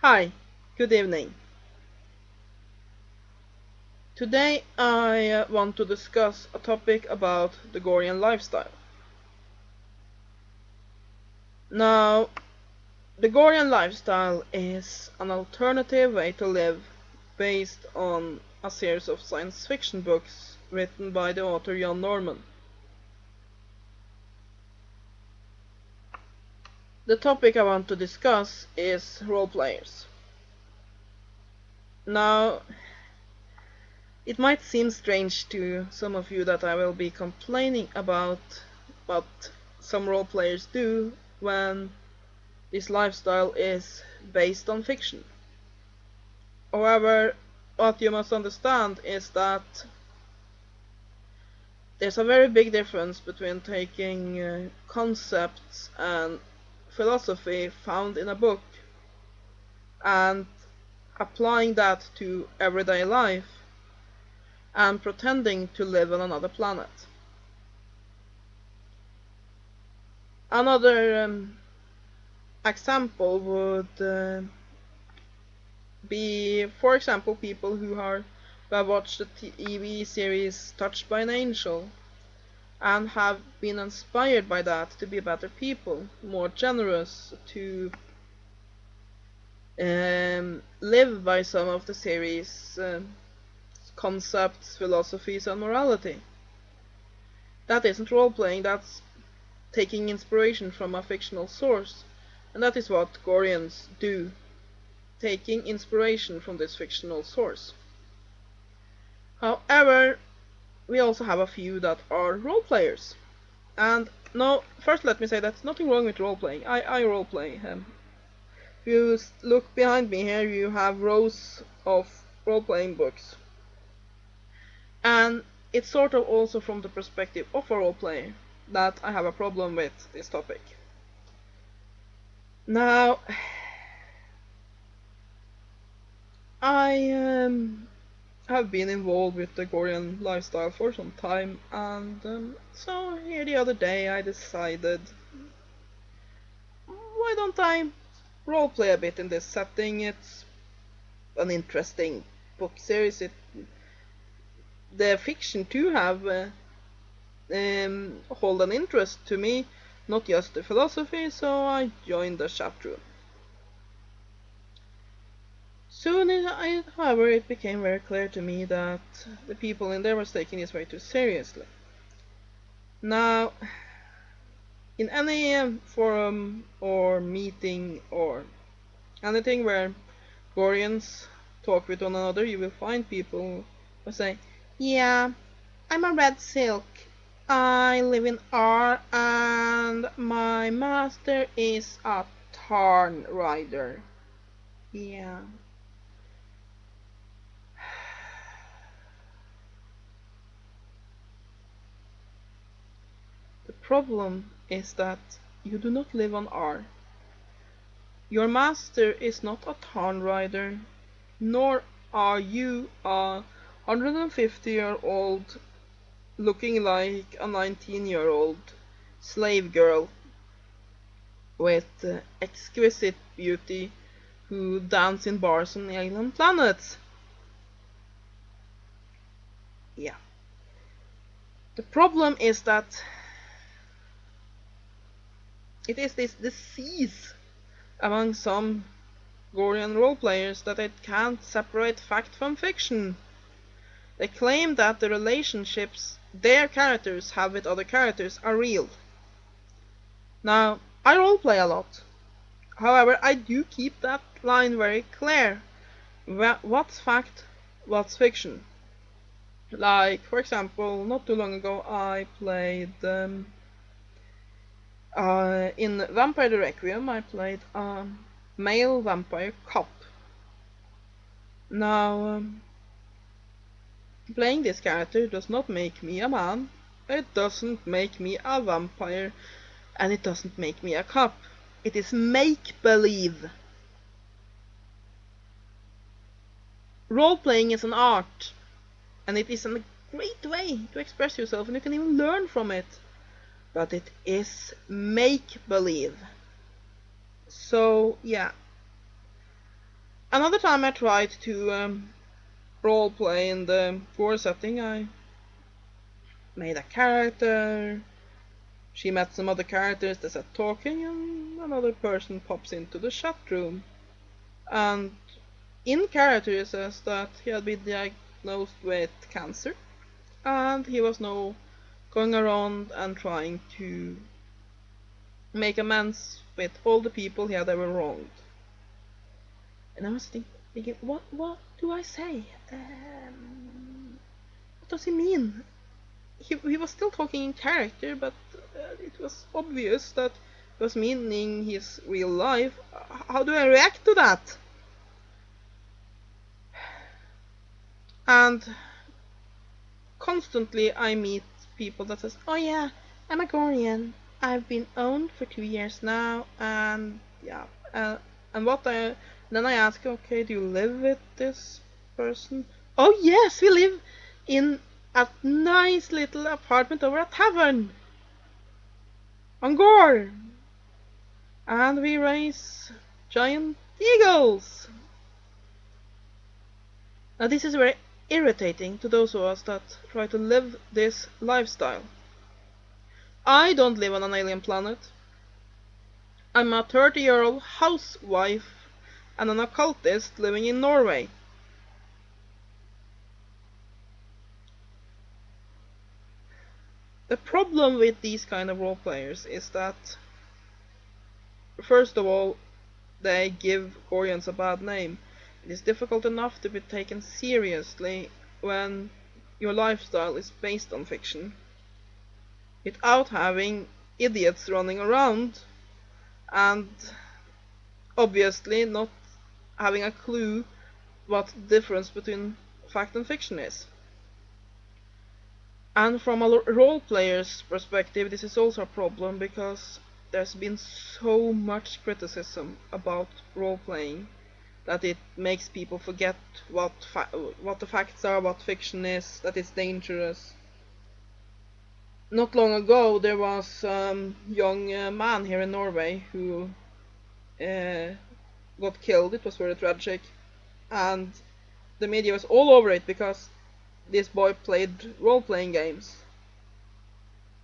Hi, good evening. Today I want to discuss a topic about the Gorian lifestyle. Now, the Gorian lifestyle is an alternative way to live based on a series of science fiction books written by the author John Norman. The topic I want to discuss is roleplayers. Now, it might seem strange to some of you that I will be complaining about what some roleplayers do when this lifestyle is based on fiction. However, what you must understand is that there's a very big difference between taking concepts and philosophy found in a book and applying that to everyday life and pretending to live on another planet. Another example would be, for example, people who have watched the TV series Touched by an Angel and have been inspired by that to be better people, more generous, to live by some of the series' concepts, philosophies, and morality. That isn't role playing, that's taking inspiration from a fictional source, and that is what Gorians do, taking inspiration from this fictional source. However, we also have a few that are role players. And no, first let me say that's nothing wrong with role playing. I role play. If you look behind me here, you have rows of role playing books. And it's sort of also from the perspective of a role player that I have a problem with this topic. Now, I have been involved with the Gorian lifestyle for some time, and so here the other day I decided, why don't I roleplay a bit in this setting? It's an interesting book series. The fiction too have hold an interest to me, not just the philosophy, so I joined the chat room. Soon, however, it became very clear to me that the people in there were taking this way too seriously. Now, in any forum or meeting or anything where Gorians talk with one another, you will find people who say, "Yeah, I'm a red silk. I live in R and my master is a Tarn rider." Yeah. The problem is that you do not live on R. Your master is not a Tarn rider, nor are you a 150-year-old looking like a 19-year-old slave girl with exquisite beauty who dance in bars on alien planets. Yeah. The problem is that it is this disease among some Gorian roleplayers that it can't separate fact from fiction. They claim that the relationships their characters have with other characters are real. Now, I roleplay a lot. However, I do keep that line very clear. What's fact, what's fiction? Like, for example, not too long ago I played in Vampire the Requiem, I played a male vampire cop. Now, playing this character does not make me a man, it doesn't make me a vampire, and it doesn't make me a cop. It is make-believe. Role-playing is an art, and it is a great way to express yourself, and you can even learn from it. But it is make-believe. So, yeah. Another time I tried to roleplay in the gore setting. I made a character, she met some other characters, they sat talking, and another person pops into the chat room. And in character it says that he had been diagnosed with cancer, and he was now going around and trying to make amends with all the people he had ever wronged. And I was thinking, what do I say? What does he mean? He was still talking in character, but it was obvious that he was meaning his real life. How do I react to that? And constantly I meet people that says, oh yeah, I'm a Gorian. I've been owned for 2 years now, and yeah, and then I ask, okay, do you live with this person? Oh yes, we live in a nice little apartment over a tavern on Gore, and we raise giant eagles. Now this is very irritating to those of us that try to live this lifestyle. I don't live on an alien planet. I'm a 30-year-old housewife and an occultist living in Norway. The problem with these kind of role players is that, first of all, they give Gorians a bad name. It is difficult enough to be taken seriously when your lifestyle is based on fiction, without having idiots running around and obviously not having a clue what the difference between fact and fiction is. And from a role player's perspective, this is also a problem because there's been so much criticism about role playing that it makes people forget what the facts are, what fiction is, that it's dangerous. Not long ago, there was a young man here in Norway who got killed. It was very tragic, and the media was all over it because this boy played role-playing games,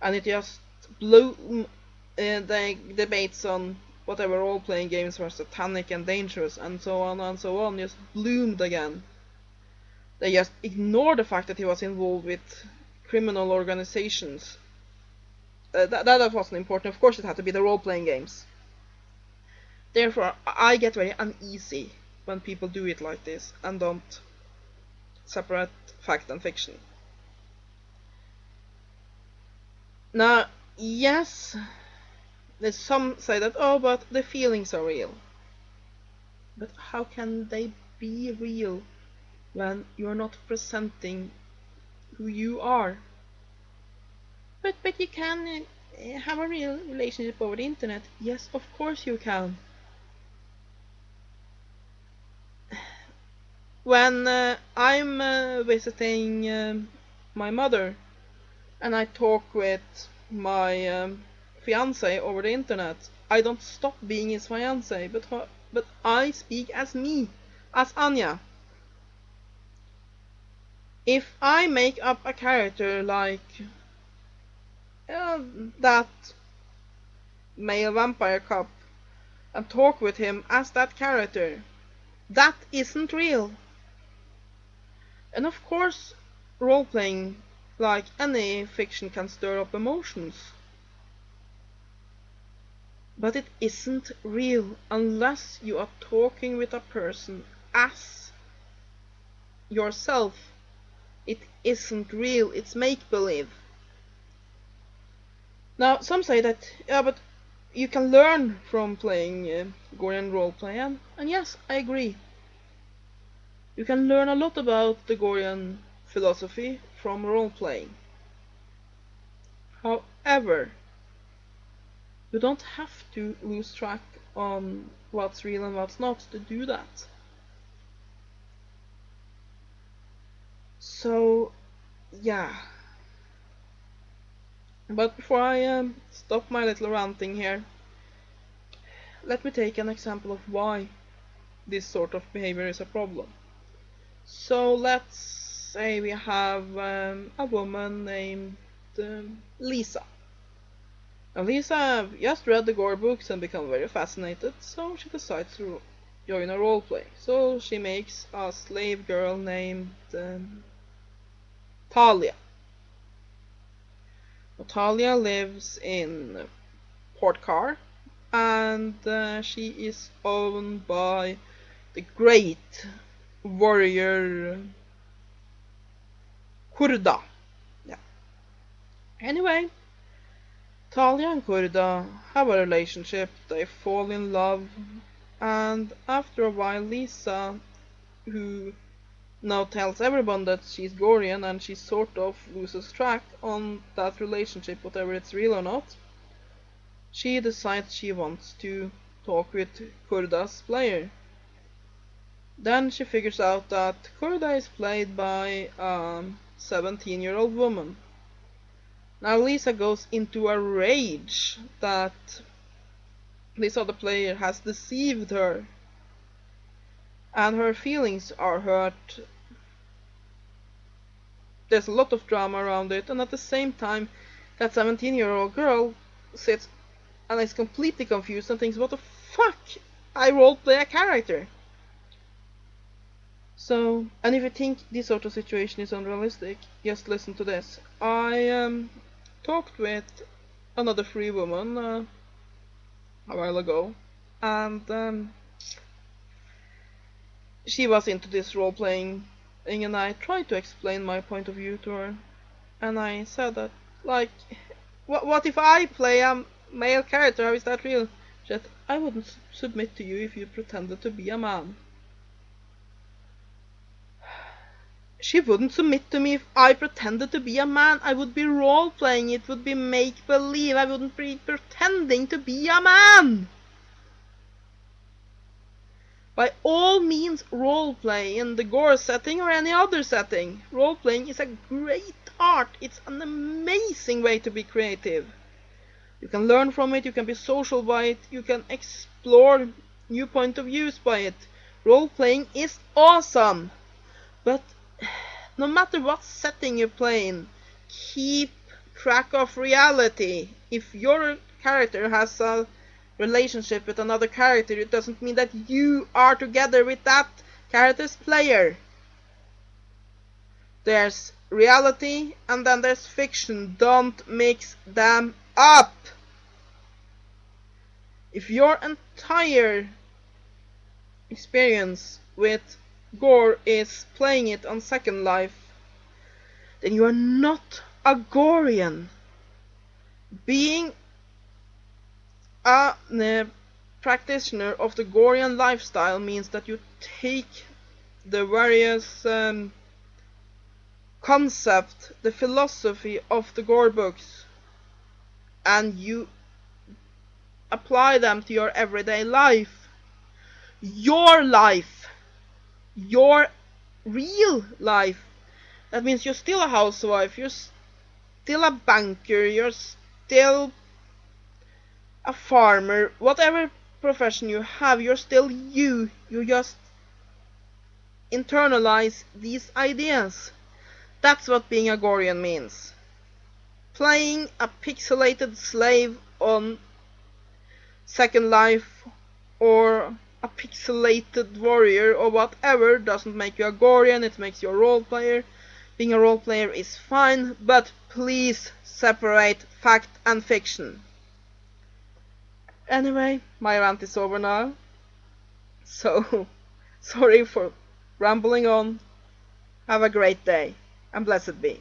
and it just blew the debates on whatever role-playing games were satanic and dangerous and so on, just bloomed again. They just ignored the fact that he was involved with criminal organizations. That wasn't important. Of course it had to be the role-playing games. Therefore, I get very uneasy when people do it like this and don't separate fact and fiction. Now, yes, there's some say that, oh, but the feelings are real. But how can they be real when you're not presenting who you are? But you can have a real relationship over the internet. Yes, of course you can. When I'm visiting my mother and I talk with my fiance over the internet, I don't stop being his fiance, but I speak as me, as Anya. If I make up a character like that male vampire cop and talk with him as that character, that isn't real. And of course, role-playing, like any fiction, can stir up emotions. But it isn't real unless you are talking with a person as yourself. It isn't real, it's make-believe. Now, some say that, yeah, but you can learn from playing Gorian roleplay, and yes, I agree. You can learn a lot about the Gorian philosophy from role-playing. However, you don't have to lose track on what's real and what's not to do that. So, yeah. But before I stop my little ranting here, let me take an example of why this sort of behavior is a problem. So let's say we have a woman named Lisa. Now Lisa just read the Gore books and become very fascinated, so she decides to join a roleplay. So she makes a slave girl named Talia. Talia lives in Port Car, and she is owned by the great warrior Kurda. Yeah. Anyway, Talia and Kurda have a relationship, they fall in love, and after a while Lisa, who now tells everyone that she's Gorian, and she sort of loses track on that relationship, whatever it's real or not, she decides she wants to talk with Kurda's player. Then she figures out that Kurda is played by a 17-year-old woman. Now Lisa goes into a rage that this other player has deceived her, and her feelings are hurt. There's a lot of drama around it, and at the same time that 17-year-old girl sits and is completely confused and thinks, what the fuck? I roleplay a character. So, and if you think this sort of situation is unrealistic, just listen to this. I talked with another free woman a while ago, and she was into this role-playing thing, and I tried to explain my point of view to her, and I said that, like, what if I play a male character? How is that real? She said, I wouldn't submit to you if you pretended to be a man. She wouldn't submit to me if I pretended to be a man. I would be role-playing, it would be make-believe, I wouldn't be pretending to be a man! By all means, roleplay in the Gore setting or any other setting. Roleplaying is a great art, it's an amazing way to be creative. You can learn from it, you can be social by it, you can explore new point of views by it. Roleplaying is awesome! But no matter what setting you play in, keep track of reality. If your character has a relationship with another character, it doesn't mean that you are together with that character's player. There's reality and then there's fiction. Don't mix them up. If your entire experience with Gore is playing it on Second Life, then you are not a Gorian. Being a practitioner of the Gorian lifestyle means that you take the various concept, the philosophy of the Gore books, and you apply them to your everyday life. Your life. Your real life. That means you're still a housewife, you're still a banker, you're still a farmer, whatever profession you have, you're still you. You just internalize these ideas. That's what being a Gorian means. Playing a pixelated slave on Second Life or a pixelated warrior or whatever doesn't make you a Gorian, it makes you a role player. Being a role player is fine, but please separate fact and fiction. Anyway, my rant is over now. So, sorry for rambling on. Have a great day, and blessed be.